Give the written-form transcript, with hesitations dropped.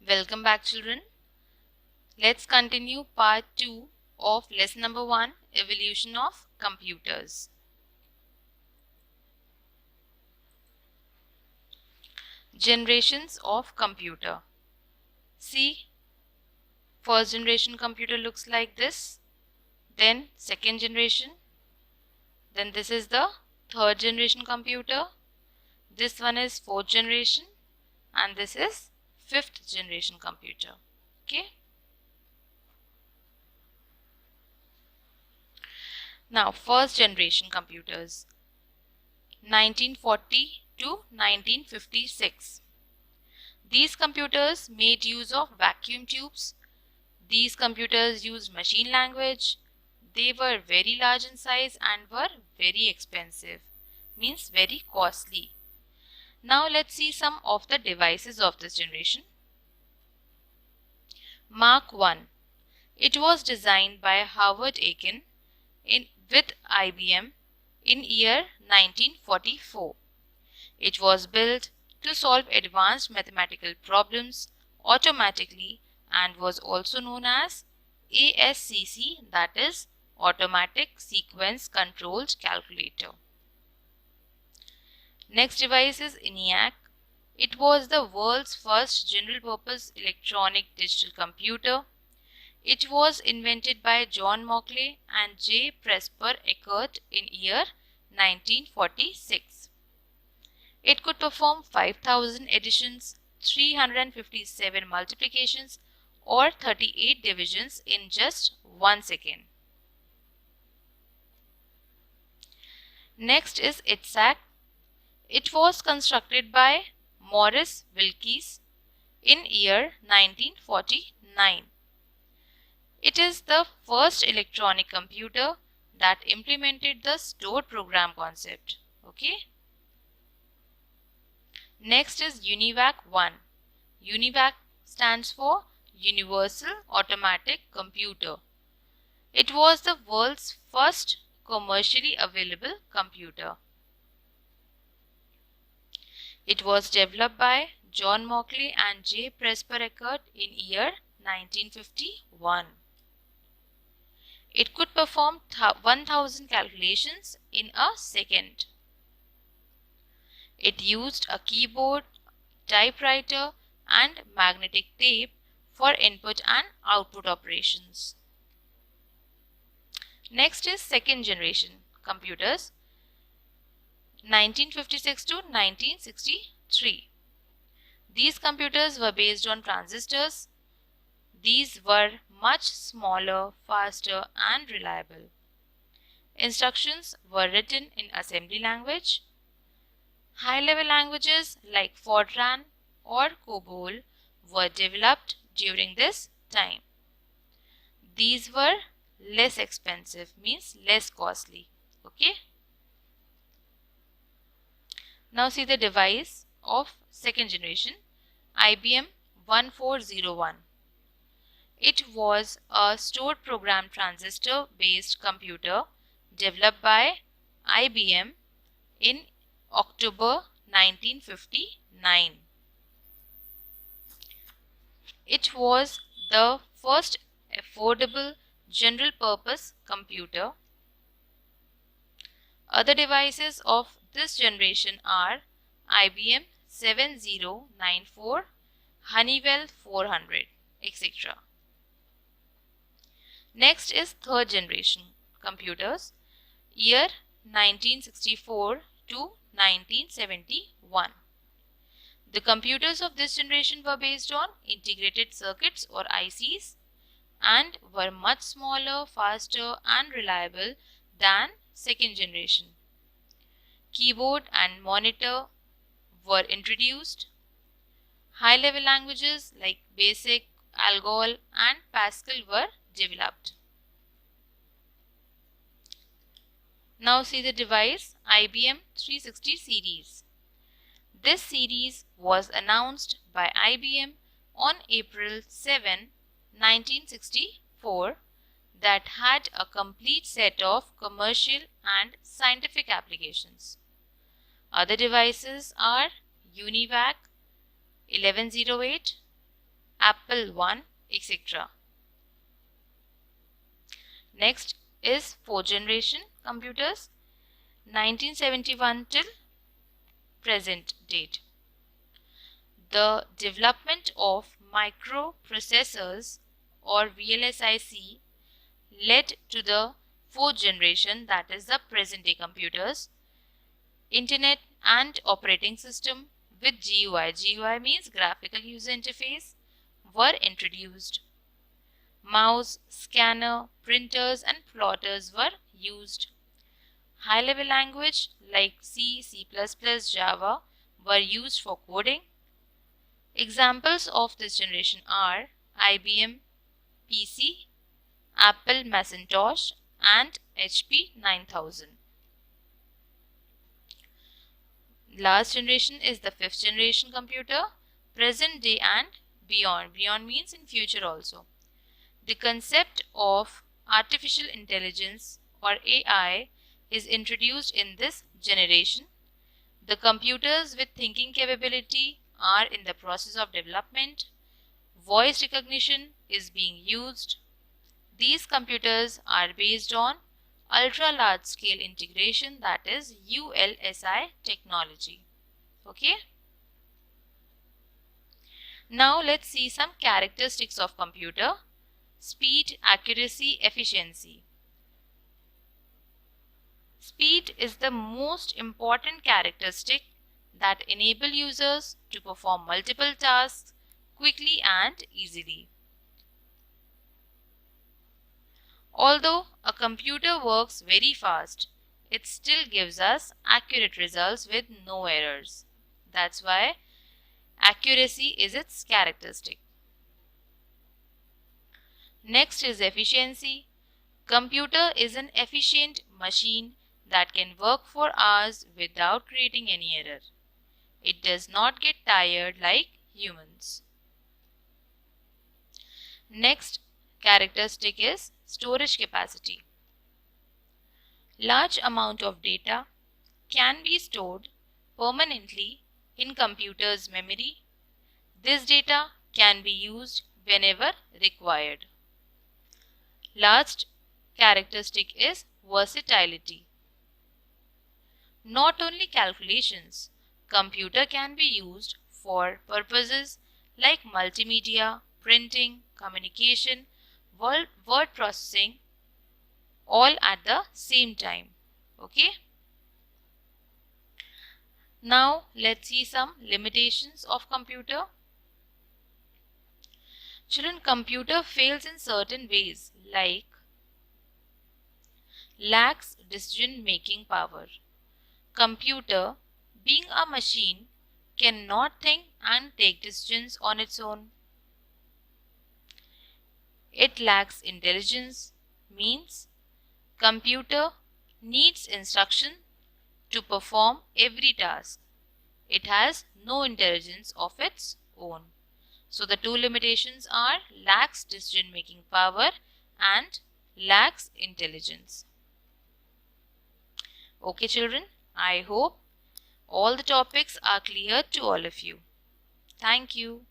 Welcome back, children. Let's continue part 2 of lesson number 1, Evolution of Computers. Generations of computer. See, first generation computer looks like this, then second generation, then this is the third generation computer, this one is fourth generation, and this is fifth generation computer. Okay. Now, first generation computers, 1940 to 1956. These computers made use of vacuum tubes. These computers used machine language. They were very large in size and were very expensive, means very costly. Now let's see some of the devices of this generation. Mark I. It was designed by Howard Aiken with IBM in year 1944. It was built to solve advanced mathematical problems automatically and was also known as ASCC, that is Automatic Sequence Controlled Calculator. Next device is ENIAC. It was the world's first general-purpose electronic digital computer. It was invented by John Mauchly and J. Presper Eckert in year 1946. It could perform 5,000 additions, 357 multiplications, or 38 divisions in just 1 second. Next is ETSAC. It was constructed by Morris Wilkes in year 1949. It is the first electronic computer that implemented the stored program concept. Okay. Next is UNIVAC 1. UNIVAC stands for Universal Automatic Computer. It was the world's first commercially available computer. It was developed by John Mauchly and J. Presper Eckert in year 1951. It could perform 1,000 calculations in a second. It used a keyboard, typewriter, and magnetic tape for input and output operations. Next is second generation computers, 1956 to 1963. These computers were based on transistors. These were much smaller, faster, and reliable. Instructions were written in assembly language. High-level languages like Fortran or COBOL were developed during this time. These were less expensive, means less costly. Okay. Now see the device of second generation, IBM 1401. It was a stored program transistor based computer developed by IBM in October 1959. It was the first affordable general purpose computer. Other devices of this generation are IBM 7094, Honeywell 400, etc. Next is third generation computers, year 1964 to 1971. The computers of this generation were based on integrated circuits or ICs and were much smaller, faster, and reliable than second generation. Keyboard and monitor were introduced. High-level languages like BASIC, ALGOL, and Pascal were developed. Now see the device IBM 360 series. This series was announced by IBM on April 7, 1964 that had a complete set of commercial and scientific applications. Other devices are UNIVAC 1108, Apple I, etc. Next is fourth generation computers, 1971 till present date. The development of microprocessors or VLSIC led to the fourth generation, that is the present day computers. Internet and operating system with GUI. GUI means graphical user interface were introduced. Mouse, scanner, printers and plotters were used. High-level language like C, C++, Java were used for coding. Examples of this generation are IBM PC, Apple Macintosh and HP 9000. Last generation is the fifth generation computer, present day and beyond. Beyond means in future also. The concept of artificial intelligence or AI is introduced in this generation. The computers with thinking capability are in the process of development. Voice recognition is being used. These computers are based on ultra large scale integration, that is ULSI technology. Okay. Now let's see some characteristics of computer. Speed, accuracy, efficiency. Speed is the most important characteristic that enable users to perform multiple tasks quickly and easily. Although a computer works very fast, it still gives us accurate results with no errors. That's why accuracy is its characteristic. Next is efficiency. Computer is an efficient machine that can work for hours without creating any error. It does not get tired like humans. Next characteristic is storage capacity. Large amount of data can be stored permanently in computer's memory. This data can be used whenever required. Last characteristic is versatility. Not only calculations, computer can be used for purposes like multimedia, printing, communication, word processing, all at the same time. Okay. Now let's see some limitations of computer. Children, computer fails in certain ways like lacks decision making power. Computer, being a machine, cannot think and take decisions on its own. It lacks intelligence, means computer needs instruction to perform every task. It has no intelligence of its own. So the two limitations are lacks decision making power and lacks intelligence. Okay children, I hope all the topics are clear to all of you. Thank you.